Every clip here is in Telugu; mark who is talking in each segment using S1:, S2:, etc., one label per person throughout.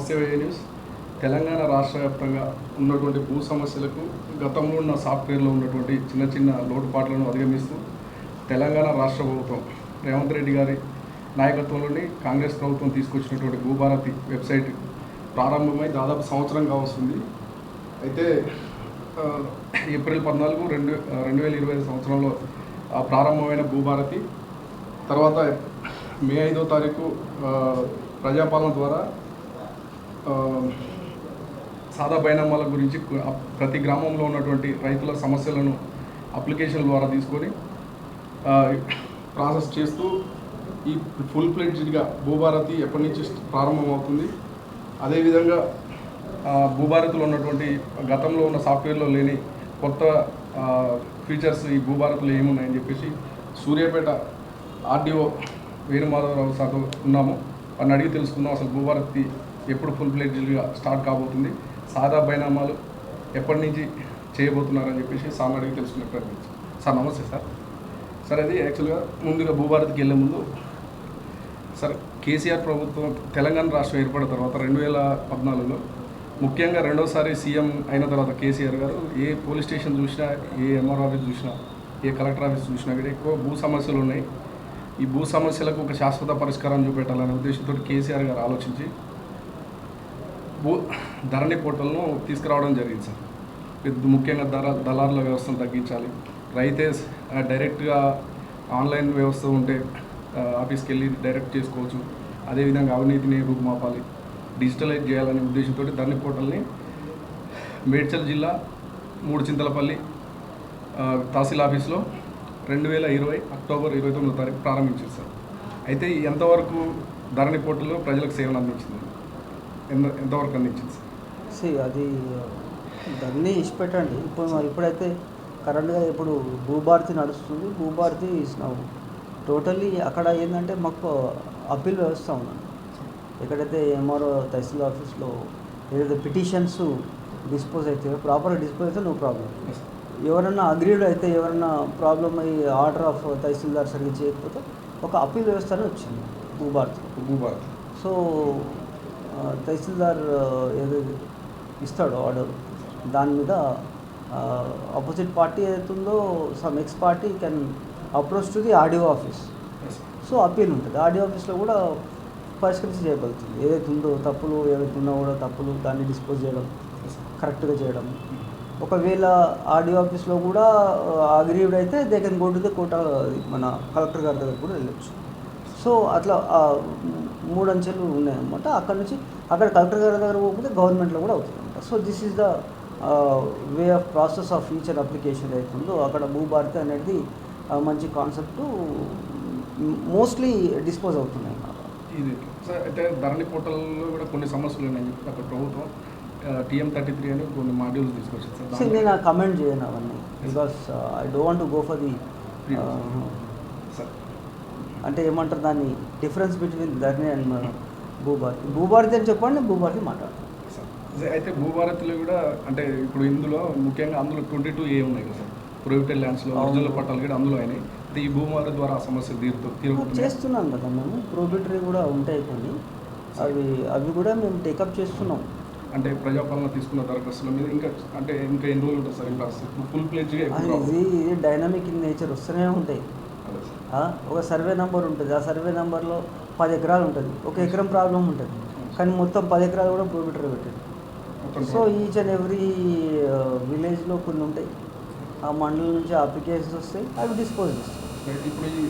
S1: నమస్తే వై న్యూస్. తెలంగాణ రాష్ట్ర వ్యాప్తంగా ఉన్నటువంటి భూ సమస్యలకు గతంలో ఉన్న సాఫ్ట్వేర్లో ఉన్నటువంటి చిన్న చిన్న లోటుపాట్లను అధిగమిస్తూ తెలంగాణ రాష్ట్ర ప్రభుత్వం రేవంత్ రెడ్డి గారి నాయకత్వంలోని కాంగ్రెస్ ప్రభుత్వం తీసుకొచ్చినటువంటి భూభారతి వెబ్సైట్ ప్రారంభమై దాదాపు సంవత్సరం కావస్తుంది. అయితే ఏప్రిల్ 14, 2025 సంవత్సరంలో ప్రారంభమైన భూభారతి తర్వాత మే 5వ తారీఖు ప్రజాపాలన ద్వారా సాదా బైనామాల గురించి ప్రతి గ్రామంలో ఉన్నటువంటి రైతుల సమస్యలను అప్లికేషన్ ద్వారా తీసుకొని ప్రాసెస్ చేస్తూ ఈ ఫుల్ ఫ్లెడ్జ్డ్గా భూభారతి ఎప్పటి నుంచి ప్రారంభమవుతుంది. అదేవిధంగా భూభారతిలో ఉన్నటువంటి గతంలో ఉన్న సాఫ్ట్వేర్లో లేని కొత్త ఫీచర్స్ ఈ భూభారతిలో ఏమున్నాయని చెప్పేసి సూర్యాపేట ఆర్డీఓ వేణుమాధవరావు సార్తో ఉన్నాము. వారిని అడిగి తెలుసుకుందాం అసలు భూభారతి ఎప్పుడు ఫుల్ ఫ్లెడ్జ్డ్గా స్టార్ట్ కాబోతుంది, సాదా బైనామాలు ఎప్పటి నుంచి చేయబోతున్నారని చెప్పేసి సార్ని అడిగి తెలుసుకునే ప్రయత్నించాం. సార్ నమస్తే సార్. సార్ అది యాక్చువల్గా ముందుగా భూభారతికి వెళ్ళే ముందు సార్ కేసీఆర్ ప్రభుత్వం తెలంగాణ రాష్ట్రం ఏర్పడిన తర్వాత 2014లో ముఖ్యంగా రెండోసారి సీఎం అయిన తర్వాత కేసీఆర్ గారు ఏ పోలీస్ స్టేషన్ చూసినా, ఏ ఎంఆర్ ఆఫీస్ చూసినా, ఏ కలెక్టర్ ఆఫీస్ చూసినా కూడా ఎక్కువ భూ సమస్యలు ఉన్నాయి. ఈ భూ సమస్యలకు ఒక శాశ్వత పరిష్కారం చూపెట్టాలనే ఉద్దేశంతో కేసీఆర్ గారు ఆలోచించి ధరణి పోర్టల్ను తీసుకురావడం జరిగింది సార్. ముఖ్యంగా దళారుల వ్యవస్థను తగ్గించాలి, రైతే డైరెక్ట్గా ఆన్లైన్ వ్యవస్థ ఉంటే ఆఫీస్కి వెళ్ళి డైరెక్ట్ చేసుకోవచ్చు, అదేవిధంగా అవినీతిని రూపుమాపాలి, డిజిటలైజ్ చేయాలనే ఉద్దేశంతో ధరణి పోర్టల్ని మేడ్చల్ జిల్లా మూడుచింతలపల్లి తహసీల్ ఆఫీస్లో 2020 అక్టోబర్ 29వ తారీఖు ప్రారంభించారు సార్. అయితే ఎంతవరకు ధరణి పోర్టల్లో ప్రజలకు సేవలు అందించింది, ఎంతవరకు అందించింది సార్?
S2: అది దాన్ని ఇచ్చిపెట్టండి. ఇప్పుడైతే కరెంట్గా ఇప్పుడు భూభారతి నడుస్తుంది. భూభారతి టోటల్లీ అక్కడ ఏంటంటే మాకు అప్పీల్ వ్యవస్థ ఉందండి. ఎక్కడైతే ఎంఆర్ఓ తహసీల్ ఆఫీస్లో ఏదైతే పిటిషన్స్ డిస్పోజ్ అవుతాయో ప్రాపర్గా డిస్పోజ్ అయితే నో ప్రాబ్లం. ఎవరైనా అగ్రీడ్ అయితే, ఎవరైనా ప్రాబ్లం అయ్యి ఆర్డర్ ఆఫ్ తహసీల్దార్ సరిగ్గా చేయకపోతే ఒక అప్పీల్ వ్యవస్థనే వచ్చింది భూభారతి. సో తహసీల్దార్ ఏదైతే ఇస్తాడో ఆర్డర్, దాని మీద ఆపోజిట్ పార్టీ ఏదైతుందో some X party can approach to the RDO office. So appeal ఉంటుంది. ఆర్డీఓ ఆఫీస్లో కూడా పరిష్కరించి చేయగలుగుతుంది. ఏదైతే ఉందో తప్పులు, ఏదైతే ఉన్నా కూడా తప్పులు దాన్ని డిస్పోజ్ చేయడం, కరెక్ట్గా చేయడం. ఒకవేళ ఆర్డీఓ ఆఫీస్లో కూడా అగ్రీవ్డ్ అయితే they can go to the court, మన కలెక్టర్ గారి దగ్గర కూడా వెళ్ళొచ్చు. సో అట్లా 3 అంచెలు ఉన్నాయన్నమాట. అక్కడ కలెక్టర్ గారి దగ్గర పోకపోతే గవర్నమెంట్లో కూడా అవుతుంది అనమాట. So this is the way of process of each and application అవుతుందో అక్కడ భూభారతి అనేది మంచి కాన్సెప్ట్, మోస్ట్లీ డిస్పోజ్ అవుతున్నాయి అన్నమాట.
S1: ఇది సార్ అయితే ధరణి పోర్టల్లో కూడా కొన్ని సమస్యలు ఉన్నాయని చెప్పి అక్కడ ప్రభుత్వం TM33 అని కొన్ని మాడ్యూల్స్ తీసుకొచ్చింది సార్.
S2: నేను కమెంట్ చేయను అవన్నీ, because I don't want to go for the
S1: sir
S2: అంటే ఏమంటారు దాన్ని difference between Dharani and Bhubharati అని చెప్పండి, భూభారతి మాట్లాడతాం
S1: సార్. అయితే భూభారతిలో కూడా అంటే ఇప్పుడు ముఖ్యంగా అందులో 22A ఉన్నాయి కదా సార్, ప్రొహిబిటెడ్ ల్యాండ్స్లో ఒరిజినల్ పట్టాలు కూడా అందులో అయినాయి. ఈ భూభారతి ద్వారా ఆ సమస్య
S2: చేస్తున్నాం కదా మేము. ప్రొహిబిటరీ కూడా ఉంటాయి కొన్ని, అవి కూడా మేము టేకప్ చేస్తున్నాం.
S1: అంటే ప్రజాపాలన తీసుకున్న దరఖాస్తుల మీద ఇంకా ఎన్ని రోజులు ఉంటుంది సార్ ఇంకా ఫుల్ ప్లేజ్గా?
S2: ఇది డైనమిక్ ఇన్ నేచర్, వస్తూనే ఉంటాయి. ఒక సర్వే నెంబర్ ఉంటుంది, ఆ సర్వే నెంబర్లో 10 ఎకరాలు ఉంటుంది, 1 ఎకరం ప్రాబ్లం ఉంటుంది, కానీ మొత్తం 10 ఎకరాలు కూడా ప్రొహిబిటరీ పెట్టారు. సో ఈచ్ అండ్ ఎవ్రీ విలేజ్లో కొన్ని ఉంటాయి. ఆ మండలం నుంచి అప్లికేషన్స్ వస్తాయి, అవి డిస్పోజ్ చేస్తాయి.
S1: ఇప్పుడు ఈ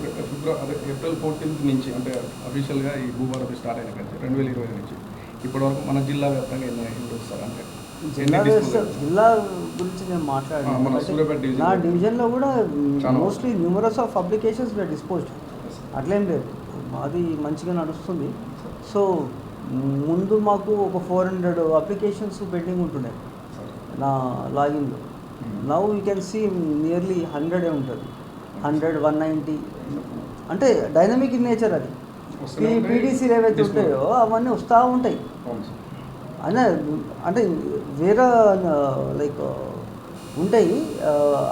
S1: ఏప్రిల్ 14th నుంచి అంటే అఫీషియల్గా ఈ భూభారతి స్టార్ట్ అయిన కానీ 2020 నుంచి ఇప్పటివరకు మన జిల్లా వ్యాప్తంగా ఎన్ని వస్తారు అంటే
S2: జిల్లా గురించి నేను మాట్లాడాను. నా డివిజన్లో కూడా mostly numerous of applications disposed, అట్లేం లేదు, అది మంచిగా నడుస్తుంది. సో ముందు మాకు ఒక 400 అప్లికేషన్స్ పెండింగ్ ఉంటున్నాయి నా లాగిన్లో. Now you can see nearly 100 ఉంటుంది, 100, 190. అంటే డైనమిక్ ఇన్ నేచర్ అది. పీడీసీలు ఏవైతే ఉంటాయో అవన్నీ వస్తూ ఉంటాయి. అంటే వేరే లైక్ ఉంటాయి,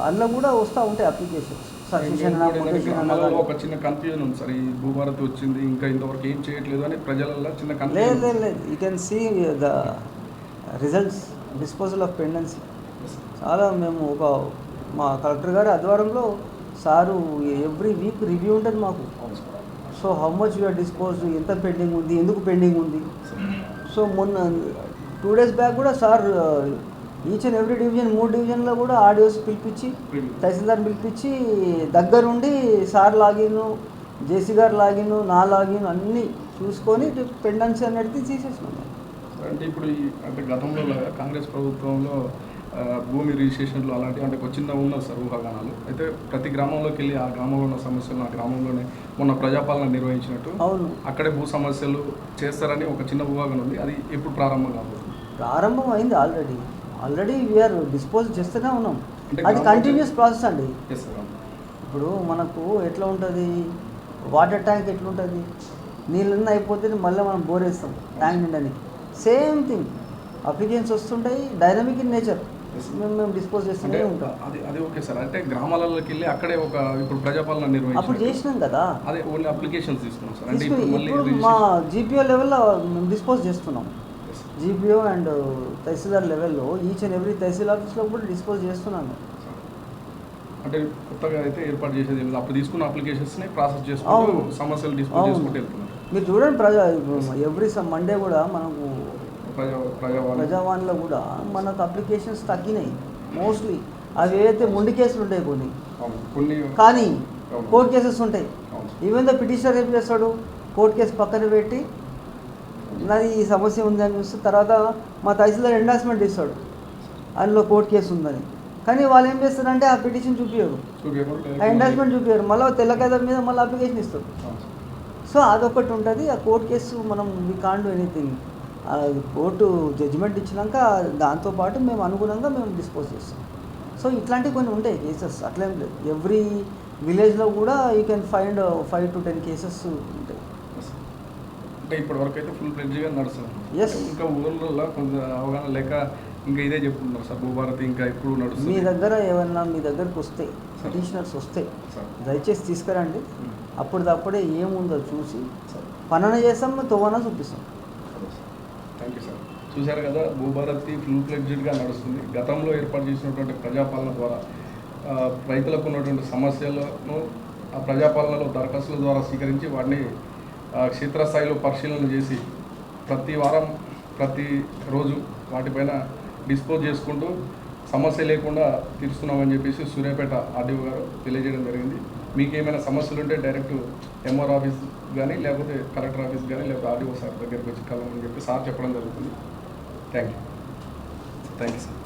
S2: అందులో కూడా వస్తూ ఉంటాయి అప్లికేషన్స్. సతీష్ అన్న, ముఖేష్ అన్న
S1: గ్రామాలలో
S2: కానీ.
S1: ఒక చిన్న కన్ఫ్యూజన్ ఉంది సార్, ఈ భూభారతి వచ్చింది ఇంకా ఇంతవరకు ఏం చేయట్లేదు అని ప్రజలలో చిన్న
S2: లేదు
S1: కన్ఫ్యూజన్.
S2: లేదు లేదు, you can see the results, disposal of pendency. చాలా మేము మా కలెక్టర్ గారి ఆధ్వర్యంలో సారు ఎవ్రీ వీక్ రివ్యూ ఉంటుంది మాకు. So how much your dispose, ఎంత పెండింగ్ ఉంది, ఎందుకు పెండింగ్ ఉంది. సో మొన్న 2 days బ్యాక్ కూడా sir each and every division 3 డివిజన్లో కూడా ఆడియోస్ పిలిపించి, తహసీల్దార్ పిలిపించి దగ్గరుండి సార్ లాగిన్, జేసీ గారు లాగిన్, నా లాగిన్ అన్నీ చూసుకొని పెండెన్సీ అనేది తీసేసినాం.
S1: అంటే ఇప్పుడు అంటే గతంలో కాంగ్రెస్ ప్రభుత్వంలో భూమి రిజిస్ట్రేషన్లు అలాంటివి అంటే ఒక చిన్న ఉన్నది సార్ ఊహాగానాలు. అయితే ప్రతి గ్రామంలోకి వెళ్ళి ఆ గ్రామంలో ఉన్న సమస్యలు ఆ గ్రామంలోనే మొన్న ప్రజాపాలన నిర్వహించినట్టు
S2: అవును,
S1: అక్కడే భూ సమస్యలు చేస్తారని ఒక చిన్న ఊహాగానం ఉంది. అది ఎప్పుడు ప్రారంభం కాబోతుంది?
S2: ప్రారంభం అయింది ఆల్రెడీ వీఆర్ డిస్పోజ్ చేస్తూనే ఉన్నాం. అది కంటిన్యూస్ ప్రాసెస్ అండి.
S1: Yes sir.
S2: ఇప్పుడు మనకు ఎట్లా ఉంటుంది, వాటర్ ట్యాంక్ ఎట్లుంటుంది, నీళ్ళన్నీ అయిపోతే మళ్ళీ మనం బోర్ వేస్తాం ట్యాంక్ నిండడానికి. సేమ్ థింగ్, అప్లికేషన్స్ వస్తుంటాయి, డైనమిక్ ఇన్ నేచర్, మేము డిస్పోజ్ చేస్తూనే ఉంటాం.
S1: అది ఓకే సార్. అంటే గ్రామాలలోకి వెళ్ళి అక్కడే ఒక ఇప్పుడు ప్రజాపాలన
S2: అప్పుడు
S1: నిర్వహించి
S2: చేసినాం కదా,
S1: అదే ఓన్లీ అప్లికేషన్స్ తీసుకున్నాం సార్. అంటే
S2: ఇప్పుడు
S1: ఇప్పుడు మళ్ళీ
S2: మా జీపీఓ లెవెల్లో మేము డిస్పోజ్ చేస్తున్నాం. జీపీఓ అండ్ తహసీల్దార్ లెవెల్లో ఈచ్ అండ్ ఎవ్రీ తహసీల్ ఆఫీస్లో కూడా డిస్పోజ్ చేస్తున్నాను.
S1: అంటే కొత్తగా అయితే ఏర్పాటు చేసేది ఏమి లేదు. అప్పుడు తీసుకున్న అప్లికేషన్స్ని ప్రాసెస్ చేసుకుంటూ సమస్యలు డిస్పోజ్ చేసుకుంటూ వెళ్తున్నారు.
S2: మీరు చూడండి, ఎవ్రీ మండే కూడా మనకు ప్రజావాణిలో కూడా మనకు అప్లికేషన్స్ తగ్గినాయి మోస్ట్లీ. అవి ఏవైతే మొండి కేసులు ఉంటాయి కొన్ని, కానీ కోర్టు కేసెస్ ఉంటాయి. ఈవెన్ ద పిటిషనర్ ఏం చేస్తాడు, కోర్టు కేసు పక్కన పెట్టి నాది ఈ సమస్య ఉందని చూస్తే తర్వాత మా తహసీల్దార్ ఎండార్స్మెంట్ ఇస్తాడు అందులో కోర్టు కేసు ఉందని. కానీ వాళ్ళు ఏం చేస్తారంటే ఆ పిటిషన్ చూపించారు, ఆ ఎండార్స్మెంట్ చూపించారు, మళ్ళీ తెల్ల కాగితం మీద మళ్ళీ అప్లికేషన్ ఇస్తారు. సో అదొకటి ఉంటుంది. ఆ కోర్టు కేసు మనం we can't do anything. Court judgement ఇచ్చినాక దాంతోపాటు మేము అనుగుణంగా మేము డిస్పోజ్ చేస్తాం. సో ఇట్లాంటివి కొన్ని ఉంటాయి కేసెస్, అట్లేం లేదు. ఎవ్రీ విలేజ్లో కూడా you can find 5 to 10 cases ఉంటాయి.
S1: అంటే ఇప్పటి వరకు అయితే ఫుల్ ఫ్లెడ్జ్గా నడుస్తుంది.
S2: Yes.
S1: ఇంకా ఊళ్ళల్లో కొంత అవగాహన లేక ఇంకా ఇదే చెప్తున్నారు సార్, భూభారతి ఇంకా ఎప్పుడు నడుస్తుంది.
S2: మీ దగ్గర ఏమన్నా మీ దగ్గరకు వస్తే పిటిషనర్స్ వస్తే దయచేసి తీసుకురండి. అప్పటిదప్పుడే ఏముందో చూసి పనన చేస్తాం, తోవన చూపిస్తాం.
S1: Thank you sir. చూశారు కదా, భూభారతి ఫుల్ ఫ్లెడ్జ్డ్గా నడుస్తుంది. గతంలో ఏర్పాటు చేసినటువంటి ప్రజాపాలన ద్వారా రైతులకు ఉన్నటువంటి సమస్యలను ఆ ప్రజాపాలనలో దరఖాస్తుల ద్వారా స్వీకరించి వాటిని క్షేత్రస్థాయిలో పరిశీలన చేసి ప్రతి వారం ప్రతి రోజు వాటిపైన డిస్పోజ్ చేసుకుంటూ సమస్య లేకుండా తీరుస్తున్నామని చెప్పేసి సూర్యాపేట ఆర్డీఓ గారు తెలియజేయడం జరిగింది. మీకు ఏమైనా సమస్యలు ఉంటే డైరెక్ట్ ఎంఆర్ ఆఫీస్ కానీ లేకపోతే కలెక్టర్ ఆఫీస్ కానీ లేకపోతే ఆర్డీఓ సార్ దగ్గరికి వచ్చి కలవమని చెప్పి సార్ చెప్పడం జరుగుతుంది. Thank you sir.